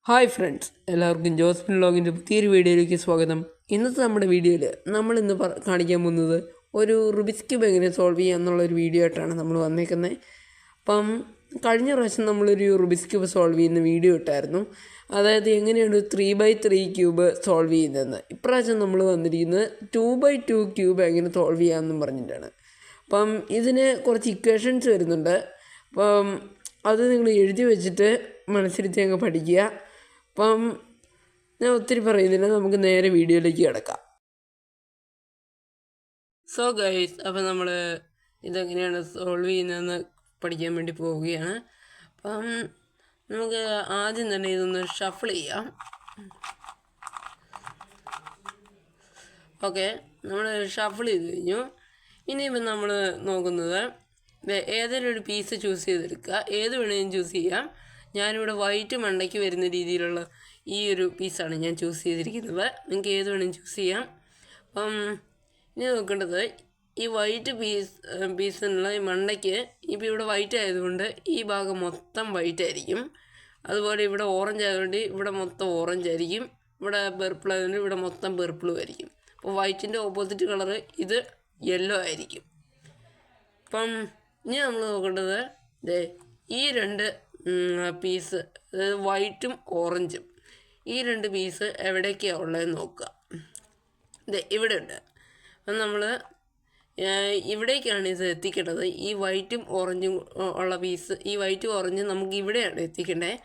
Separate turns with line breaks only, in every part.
Hi friends, എല്ലാവർക്കും Josephine വ്ലോഗിൻ്റെ പുതിയൊരു വീഡിയോയിലേക്ക് സ്വാഗതം. ഇന്നത്തെ നമ്മുടെ വീഡിയോയിൽ നമ്മളിന്ന് കാണിക്കാൻ പോകുന്നത് ഒരു റുബിക്സ് ക്യൂബ് എങ്ങനെ സോൾവ് ചെയ്യുക എന്നുള്ളൊരു വീഡിയോ ആയിട്ടാണ് നമ്മൾ വന്നേക്കുന്നത്. അപ്പം കഴിഞ്ഞ പ്രാവശ്യം നമ്മളൊരു റുബിക്സ് ക്യൂബ് സോൾവ് ചെയ്യുന്ന വീഡിയോ ഇട്ടായിരുന്നു. അതായത് എങ്ങനെയാണ് 3x3 ക്യൂബ് സോൾവ് ചെയ്യുന്നതെന്ന്. ഇപ്രാവശ്യം നമ്മൾ വന്നിരിക്കുന്നത് 2x2 ക്യൂബ് എങ്ങനെ സോൾവ് ചെയ്യാമെന്നും പറഞ്ഞിട്ടാണ്. അപ്പം ഇതിന് കുറച്ച് ഇക്വേഷൻസ് വരുന്നുണ്ട്. അപ്പം അത് നിങ്ങൾ എഴുതി വെച്ചിട്ട് മനസ്സിരുത്തി അങ്ങ് പഠിക്കുക. അപ്പം ഞാൻ ഒത്തിരി പറയുന്നില്ല, നമുക്ക് നേരെ വീഡിയോയിലേക്ക് കിടക്കാം. സോ ഗൈസ്, അപ്പം നമ്മൾ ഇതെങ്ങനെയാണ് സോൾവ് ചെയ്യുന്നതെന്ന് പഠിക്കാൻ വേണ്ടി പോവുകയാണ്. അപ്പം നമുക്ക് ആദ്യം തന്നെ ഇതൊന്ന് ഷഫിൾ ചെയ്യാം. ഓക്കെ, നമ്മൾ ഷഫിൾ ചെയ്ത് കഴിഞ്ഞു. ഇനിയിപ്പം നമ്മൾ നോക്കുന്നത് ഏതെങ്കിലും ഒരു പീസ് ചൂസ് ചെയ്തെടുക്കുക. ഏത് വേണമെങ്കിലും ചൂസ് ചെയ്യാം. ഞാനിവിടെ വൈറ്റ് മണ്ടയ്ക്ക് വരുന്ന രീതിയിലുള്ള ഈ ഒരു പീസാണ് ഞാൻ ചൂസ് ചെയ്തിരിക്കുന്നത്. നിങ്ങൾക്ക് ഏത് വേണമെങ്കിലും ചൂസ് ചെയ്യാം. അപ്പം ഇനി നോക്കേണ്ടത് ഈ വൈറ്റ് പീസിനുള്ള ഈ മണ്ടയ്ക്ക് ഇപ്പോൾ ഇവിടെ വൈറ്റ് ആയതുകൊണ്ട് ഈ ഭാഗം മൊത്തം വൈറ്റ് ആയിരിക്കും. അതുപോലെ ഇവിടെ ഓറഞ്ച് ആയതുകൊണ്ട് ഇവിടെ മൊത്തം ഓറഞ്ച് ആയിരിക്കും. ഇവിടെ പെർപ്പിൾ ആയതുകൊണ്ട് ഇവിടെ മൊത്തം പെർപ്പിളും ആയിരിക്കും. അപ്പോൾ വൈറ്റിൻ്റെ ഓപ്പോസിറ്റ് കളറ് ഇത് യെല്ലോ ആയിരിക്കും. അപ്പം ഇനി നമ്മൾ നോക്കേണ്ടത് ഈ രണ്ട് പീസ്, അതായത് വൈറ്റും ഓറഞ്ചും, ഈ രണ്ട് പീസ് എവിടേക്കാണ് ഉള്ളതെന്ന് നോക്കുക. ഇവിടെ ഉണ്ട്. അപ്പം നമ്മൾ ഇവിടേക്കാണ് ഇത് എത്തിക്കേണ്ടത്. ഈ വൈറ്റും ഓറഞ്ചും ഉള്ള പീസ്, ഈ വൈറ്റും ഓറഞ്ചും നമുക്ക് ഇവിടെയാണ് എത്തിക്കേണ്ടത്.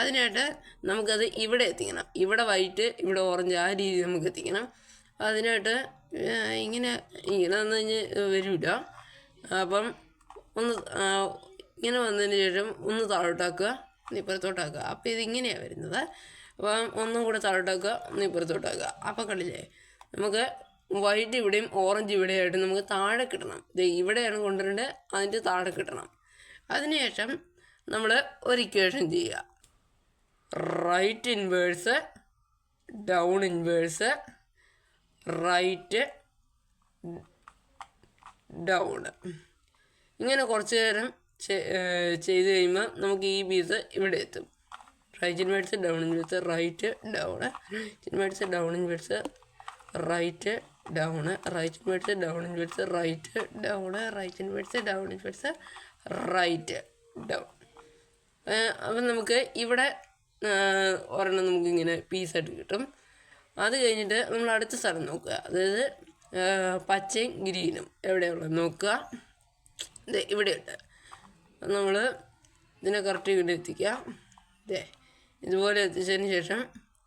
അതിനായിട്ട് നമുക്കത് ഇവിടെ എത്തിക്കണം. ഇവിടെ വൈറ്റ്, ഇവിടെ ഓറഞ്ച്, ആ രീതി നമുക്ക് എത്തിക്കണം. അതിനായിട്ട് ഇങ്ങനെ വന്നു കഴിഞ്ഞ് വരില്ല. അപ്പം ഒന്ന് ഇങ്ങനെ വന്നതിന് ശേഷം ഒന്ന് താഴോട്ടാക്കുക, ഒന്ന് ഇപ്പുറത്തോട്ടാക്കുക. അപ്പോൾ ഇതിങ്ങനെയാണ് വരുന്നത്. അപ്പം ഒന്നും കൂടെ താഴോട്ടാക്കുക, ഒന്ന് ഇപ്പുറത്തോട്ടാക്കുക. അപ്പോൾ കണ്ടില്ലേ, നമുക്ക് വൈറ്റ് ഇവിടെയും ഓറഞ്ച് ഇവിടെയായിട്ട് നമുക്ക് താഴെ കിട്ടണം. ഇവിടെയാണ് കൊണ്ടുവരേണ്ടത്, അതിൻ്റെ താഴെ കിട്ടണം. അതിനുശേഷം നമ്മൾ ഒരു ഇക്വേഷൻ ചെയ്യുക. Right inverse, down inverse, right down. ഇങ്ങനെ കുറച്ച് നേരം ചെയ്ത് കഴിയുമ്പോൾ നമുക്ക് ഈ പീസ് ഇവിടെ എത്തും. Right inverse, down inverse, right down, inverse, down inverse, right down, right inverse, down inverse, right down, right inverse, down inverse, right down. അപ്പം നമുക്ക് ഇവിടെ ഒരെണ്ണം നമുക്കിങ്ങനെ പീസായിട്ട് കിട്ടും. അത് കഴിഞ്ഞിട്ട് നമ്മൾ അടുത്ത സ്ഥലം നോക്കുക. അതായത് പച്ചയും ഗ്രീനും എവിടെയുള്ളത് നോക്കുക. ഇവിടെയുണ്ട്. നമ്മൾ ഇതിനെ കറക്റ്റ് ഇവിടെ എത്തിക്കുക. ഇതുപോലെ എത്തിച്ചതിന് ശേഷം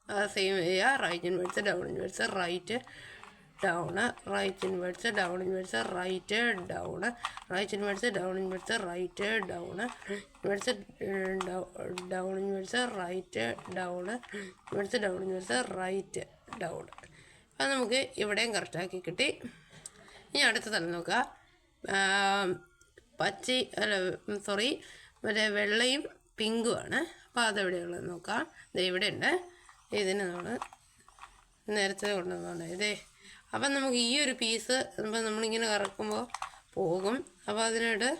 ആ സെയിം ചെയ്യുക. Right inverse, down inverse, right down, right inverse, down inverse, right down, right inverse, down inverse, right down, inverse, down inverse, right down, inverse, down inverse, right down. അത് നമുക്ക് ഇവിടെയും കറക്റ്റാക്കി കിട്ടി. ഇനി അടുത്ത സ്ഥലം നോക്കുക. മറ്റേ വെള്ളയും പിങ്കുമാണ്. അപ്പോൾ അതെവിടെയുള്ളത് നോക്കാം. ഇവിടെ ഉണ്ട്. ഇതിന് നമ്മൾ നേരത്തെ കൊണ്ടുവന്നോണ്ട് അപ്പം നമുക്ക് ഈ ഒരു പീസ് ഇപ്പം നമ്മളിങ്ങനെ കറക്കുമ്പോൾ പോകും. അപ്പോൾ അതിനായിട്ട്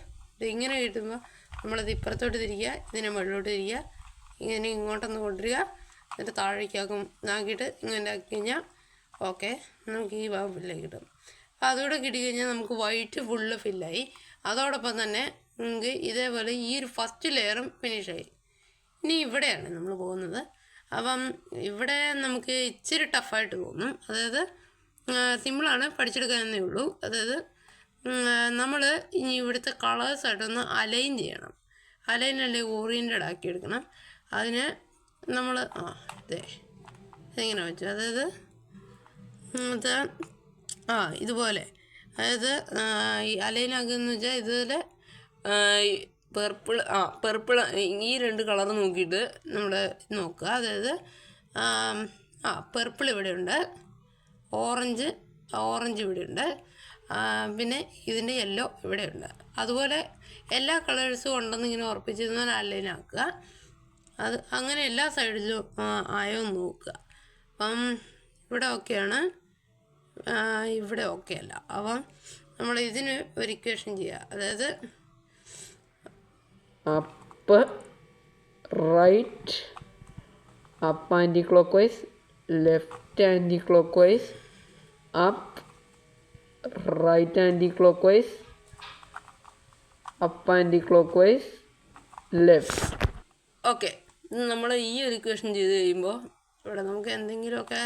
ഇങ്ങനെ കിട്ടുമ്പോൾ നമ്മളത് ഇപ്പുറത്തോട്ട് തിരിക്കുക, ഇതിനെ മുകളിലോട്ട് തിരിക്കുക, ഇങ്ങനെ ഇങ്ങോട്ടൊന്ന് കൊണ്ടുവരിക, എന്നിട്ട് താഴേക്കാക്കും ആക്കിയിട്ട് ഇങ്ങനെ ആക്കി കഴിഞ്ഞാൽ ഓക്കെ, നമുക്ക് ഈ ഭാഗം ഫില്ലായി കിട്ടും. അപ്പോൾ അതുകൂടെ കിട്ടിക്കഴിഞ്ഞാൽ നമുക്ക് വൈറ്റ് ഫുള്ള് ഫില്ലായി. അതോടൊപ്പം തന്നെ നമുക്ക് ഇതേപോലെ ഈ ഒരു ഫസ്റ്റ് ലെയറും ഫിനിഷായി. ഇനി ഇവിടെയാണ് നമ്മൾ പോകുന്നത്. അപ്പം ഇവിടെ നമുക്ക് ഇച്ചിരി ടഫായിട്ട് തോന്നും. അതായത് സിമ്പിളാണ്, പഠിച്ചെടുക്കാനേ ഉള്ളൂ. അതായത് നമ്മൾ ഇനി ഇവിടുത്തെ കളേഴ്സായിട്ടൊന്ന് അലൈൻ ചെയ്യണം. അലൈൻ അല്ലെങ്കിൽ ഓറിയൻറ്റഡ് ആക്കി എടുക്കണം. അതിന് നമ്മൾ ഇതെങ്ങനെ വെച്ചു, അതായത് ഇതുപോലെ, അതായത് ഈ അലൈനാക്കുകയെന്ന് വെച്ചാൽ ഇതുപോലെ പെർപ്പിൾ ഈ രണ്ട് കളർ നോക്കിയിട്ട് നമ്മൾ നോക്കുക. അതായത് പെർപ്പിൾ ഇവിടെയുണ്ട്, ഓറഞ്ച് ഇവിടെയുണ്ട്, പിന്നെ ഇതിൻ്റെ യെല്ലോ ഇവിടെയുണ്ട്. അതുപോലെ എല്ലാ കളേഴ്സും ഉണ്ടെന്ന് ഇങ്ങനെ ഉറപ്പിച്ചിരുന്നാൽ അലൈനാക്കുക. അത് അങ്ങനെ എല്ലാ സൈഡിലും ആയോ നോക്കുക. അപ്പം ഇവിടെ ഓക്കെയാണ്, ഇവിടെ ഓക്കെ അല്ല. അപ്പം നമ്മൾ ഇതിന് ഒരു ഇക്വേഷൻ ചെയ്യുക. അതായത് up, right, up anticlockwise, left anticlockwise, up, right anticlockwise, up anticlockwise, left. Okay, നമ്മൾ ഈ ഒരു ഇക്വേഷൻ ചെയ്ത് കഴിയുമ്പോൾ ഇവിടെ നമുക്ക് എന്തെങ്കിലുമൊക്കെ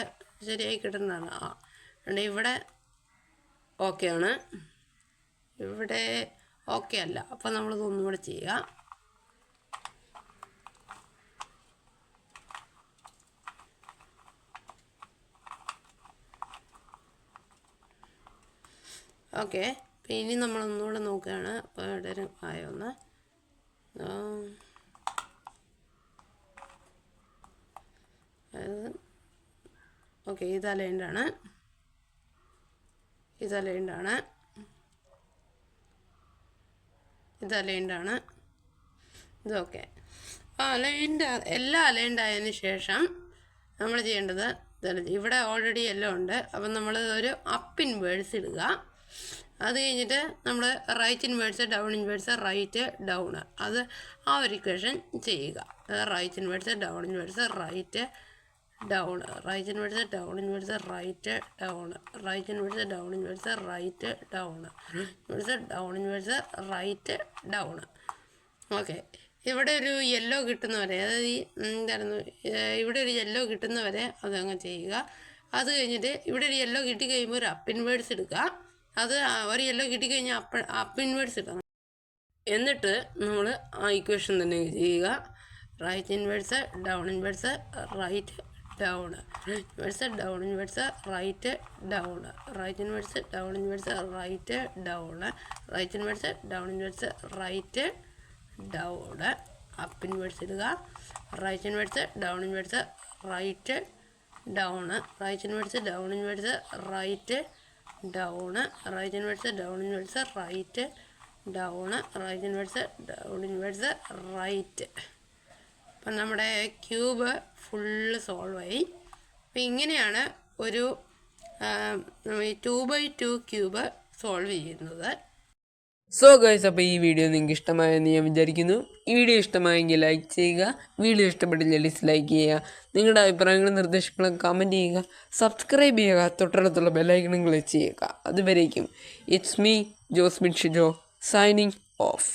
ശരിയായി കിട്ടുന്നതാണ്. ഇവിടെ ഓക്കെ ആണ്, ഇവിടെ ഓക്കെ അല്ല. അപ്പോൾ നമ്മളിത് ഒന്നുകൂടെ ചെയ്യുക. ഓക്കെ, അപ്പോൾ ഇനി നമ്മളൊന്നുകൂടെ നോക്കുകയാണ്. അപ്പോൾ ഇവിടെ ആയൊന്ന് ഓക്കെ, ഇത് അലൈൻഡാണ്, ഇത് അലൈൻഡാണ്, ഇത് അലൈൻഡാണ്, ഇതൊക്കെ. അപ്പോൾ എല്ലാം അലൈൻഡ് ആയതിന് ശേഷം നമ്മൾ ചെയ്യേണ്ടത് ഇവിടെ ഓൾറെഡി എല്ലാം ഉണ്ട്. അപ്പം നമ്മൾ ഒരു അപ്പ് ഇൻവേഴ്സ് ഇടുക. അത് കഴിഞ്ഞിട്ട് നമ്മൾ right inverse, down inverse, right, down, അത് ആ ഒരു ഇക്വേഷൻ ചെയ്യുക. Right inverse, down inverse, right, down, right inverse, down inverse, right, down, right inverse, down inverse, right, down, inverse, down inverse, right, down. Okay, ഇവിടെ ഒരു yellow കിട്ടുന്നവരെ, അതായത് ഈ എന്തായിരുന്നു, ഇവിടെ ഒരു യെല്ലോ കിട്ടുന്നവരെ അതങ്ങ് ചെയ്യുക. അത് കഴിഞ്ഞിട്ട് ഇവിടെ ഒരു യെല്ലോ കിട്ടിക്കഴിയുമ്പോൾ ഒരു അപ്പ് ഇൻവേഴ്സ് എടുക്കുക. അത് ഒരു യെല്ലോ കിട്ടിക്കഴിഞ്ഞാൽ അപ്പ് ഇൻവേഴ്സ് ഇടണം. എന്നിട്ട് നമ്മൾ ആ ഇക്വേഷൻ തന്നെ ചെയ്യുക. Right inverse, down inverse, right, down, inverse, down inverse, right, down, right inverse, down inverse, right, down, right inverse, down inverse, right, down, up inverse ഇടുക. Right inverse, down inverse, right, down, right inverse, down inverse, right, down, right inverse, down inverse, right, down, right inverse, down inverse, right. അപ്പം നമ്മുടെ cube full solve ആയി. അപ്പം ഇങ്ങനെയാണ് ഒരു 2x2 cube solve ചെയ്യുന്നത്. So guys, അപ്പോൾ ഈ video നിങ്ങൾക്ക് ഇഷ്ടമായെന്ന് ഞാൻ വിചാരിക്കുന്നു. ഈ വീഡിയോ ഇഷ്ടമായെങ്കിൽ ലൈക്ക് ചെയ്യുക, വീഡിയോ ഇഷ്ടപ്പെട്ടില്ല ഡിസ്ലൈക്ക് ചെയ്യുക, നിങ്ങളുടെ അഭിപ്രായങ്ങളും നിർദ്ദേശങ്ങളും കമൻറ്റ് ചെയ്യുക, സബ്സ്ക്രൈബ് ചെയ്യുക, തൊട്ടടുത്തുള്ള ബെല്ലൈക്കണും ക്ലിക്ക് ചെയ്യുക. അതുവരേക്കും it's me Josmin Shijo signing off.